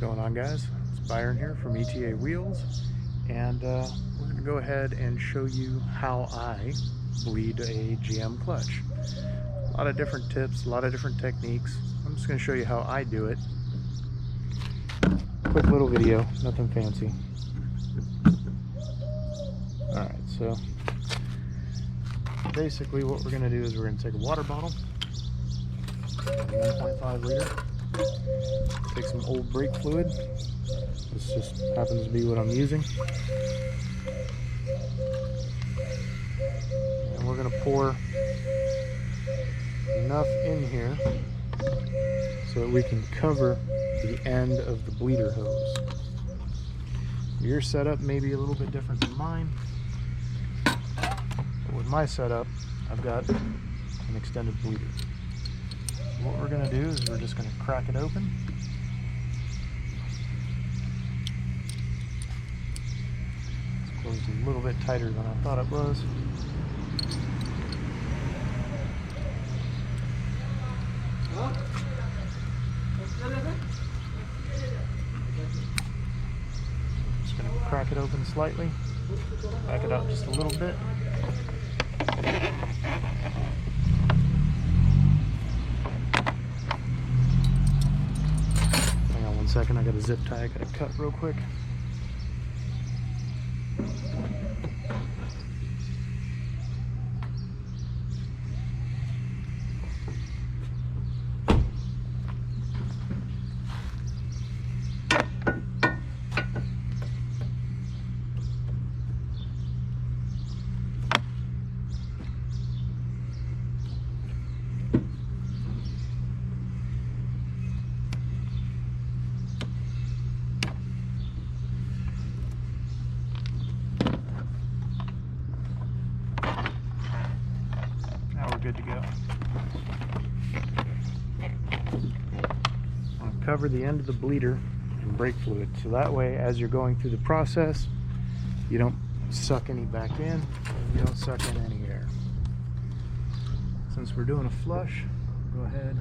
going on, guys? It's Byron here from ETA Wheels, and we're going to go ahead and show you how I bleed a GM clutch. A lot of different tips, a lot of different techniques. I'm just going to show you how I do it. Quick little video, nothing fancy. Alright, so basically what we're going to do is we're going to take a water bottle, 1.5 liter. Take some old brake fluid. This just happens to be what I'm using. And we're going to pour enough in here so that we can cover the end of the bleeder hose. Your setup may be a little bit different than mine, but with my setup, I've got an extended bleeder. What we're going to do is we're just going to crack it open. It's closed a little bit tighter than I thought it was. Just going to crack it open slightly, back it out just a little bit. Second, I got a zip tie I gotta cut real quick. Good to go. I'll cover the end of the bleeder in brake fluid, so that way as you're going through the process you don't suck any back in and you don't suck in any air. Since we're doing a flush, go ahead,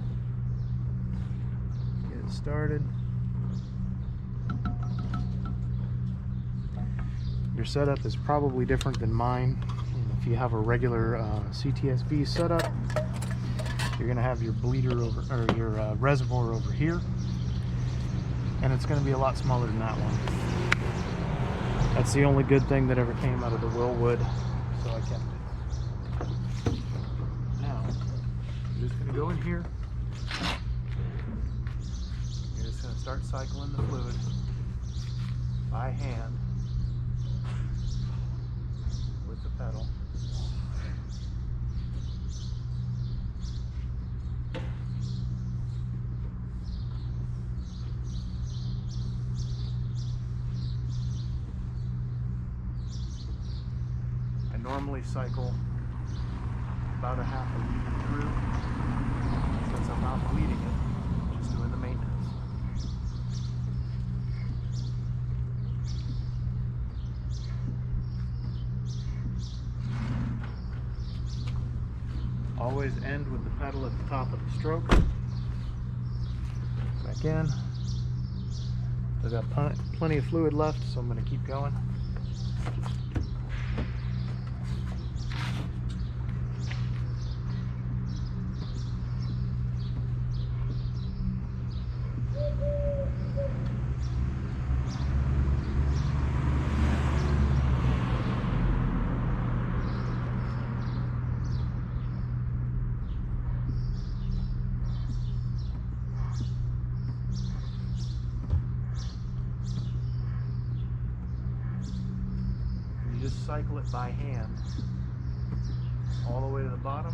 get it started. Your setup is probably different than mine. If you have a regular CTSV setup, you're going to have your bleeder over, or your reservoir over here, and it's going to be a lot smaller than that one. That's the only good thing that ever came out of the Wilwood, so I kept it. Now, I'm just going to go in here. You're just going to start cycling the fluid by hand with the pedal. Normally cycle about a half a liter through, since I'm not bleeding it, just doing the maintenance. Always end with the pedal at the top of the stroke. Back in. I've got plenty of fluid left, so I'm going to keep going. Just cycle it by hand all the way to the bottom,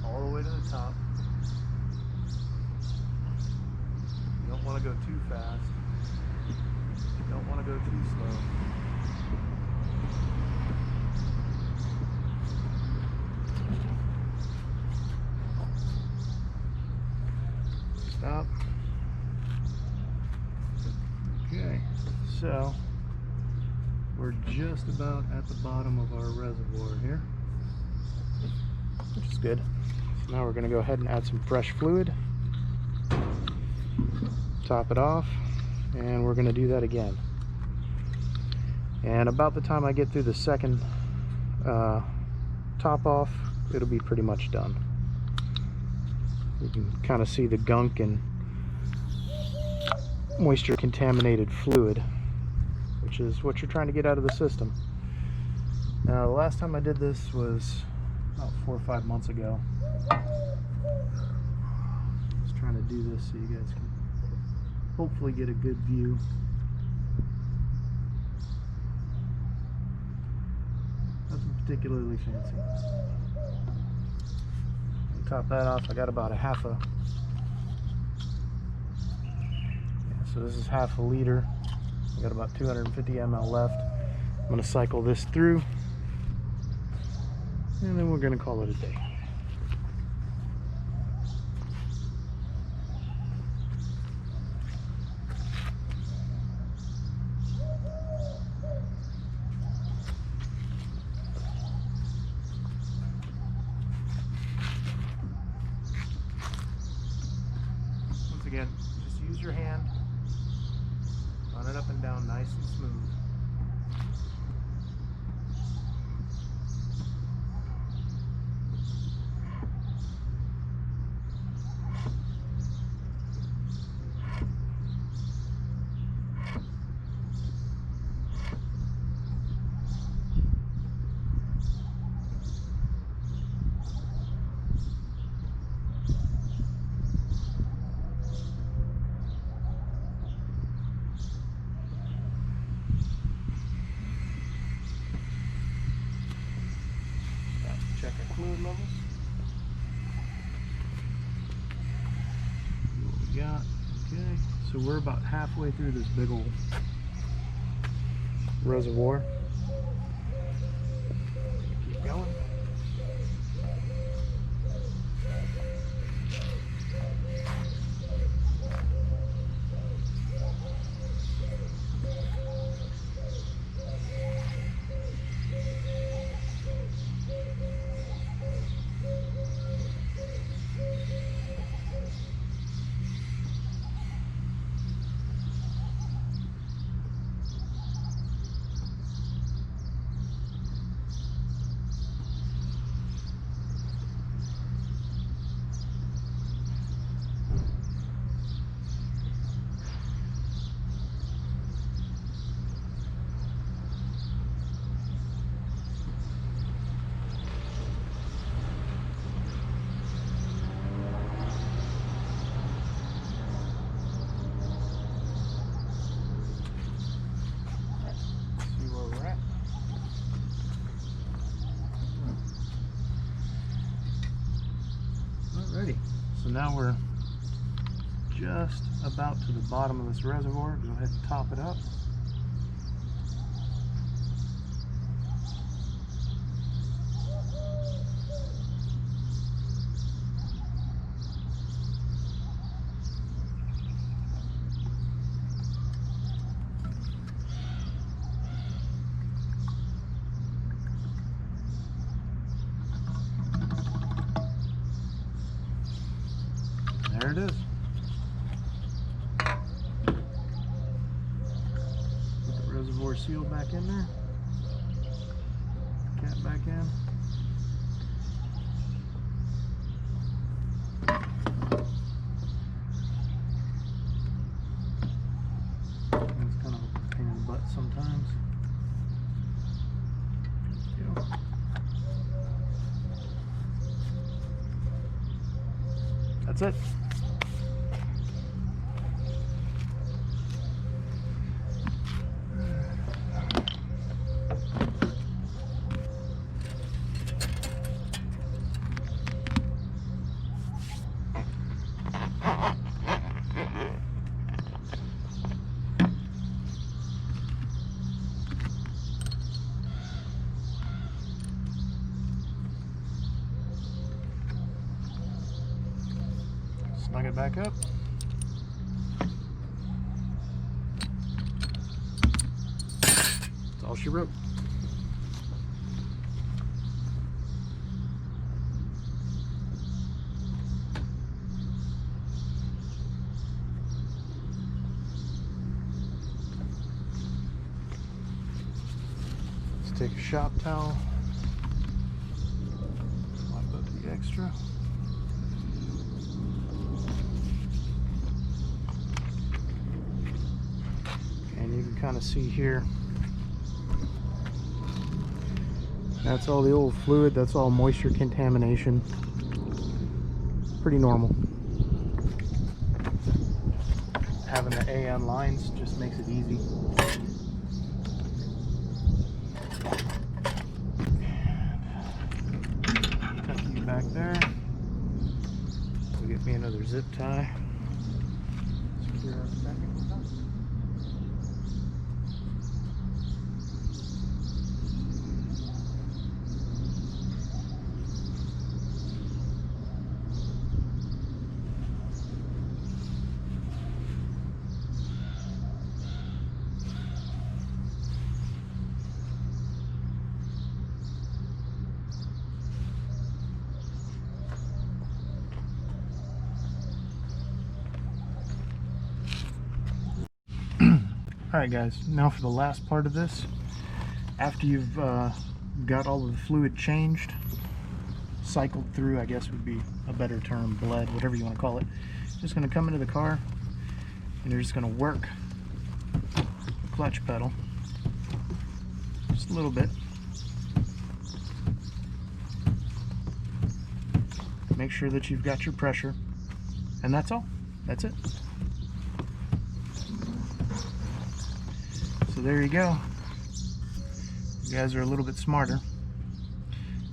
all the way to the top. You don't want to go too fast. You don't want to go too slow. Stop. Okay, so we're just about at the bottom of our reservoir here, which is good. So now we're going to go ahead and add some fresh fluid, top it off, and we're going to do that again. And about the time I get through the second top off, it'll be pretty much done. You can kind of see the gunk and moisture contaminated fluid, which is what you're trying to get out of the system. Now, the last time I did this was about 4 or 5 months ago. Just trying to do this so you guys can hopefully get a good view. Nothing particularly fancy. Top that off. I got about a half a, so this is half a liter. I got about 250 ml left. I'm going to cycle this through, and then we're going to call it a day. Once again, just use your hand, run it up and down nice and smooth. Check our fluid levels. See what we got. Okay, so we're about halfway through this big old reservoir. Keep going. Alrighty, so now we're just about to the bottom of this reservoir. Go ahead and top it up. There it is. Put the reservoir seal back in there. Cap back in. It's kind of a pain in the butt sometimes. There we go. That's it. Snug it back up. That's all she wrote. Just take a shop towel, wipe up the extra. And you can kind of see here, that's all the old fluid, that's all moisture contamination. Pretty normal. Having the AN lines just makes it easy. Tuck you back there. We'll get me another zip tie. Secure our second. Alright guys, now for the last part of this. After you've got all of the fluid changed, cycled through, I guess would be a better term, bled, whatever you want to call it. Just going to come into the car and you're just going to work the clutch pedal just a little bit. Make sure that you've got your pressure, and that's all. That's it. So there you go. You guys are a little bit smarter.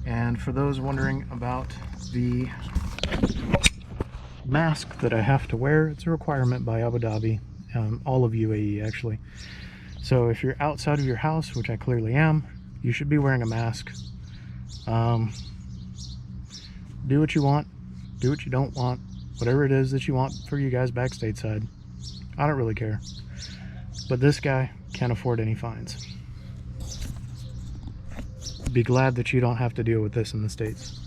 And for those wondering about the mask that I have to wear, it's a requirement by Abu Dhabi, all of UAE actually. So if you're outside of your house, which I clearly am, you should be wearing a mask. Do what you want, do what you don't want, whatever it is that you want for you guys back stateside. I don't really care. But this guy can't afford any fines. Be glad that you don't have to deal with this in the States.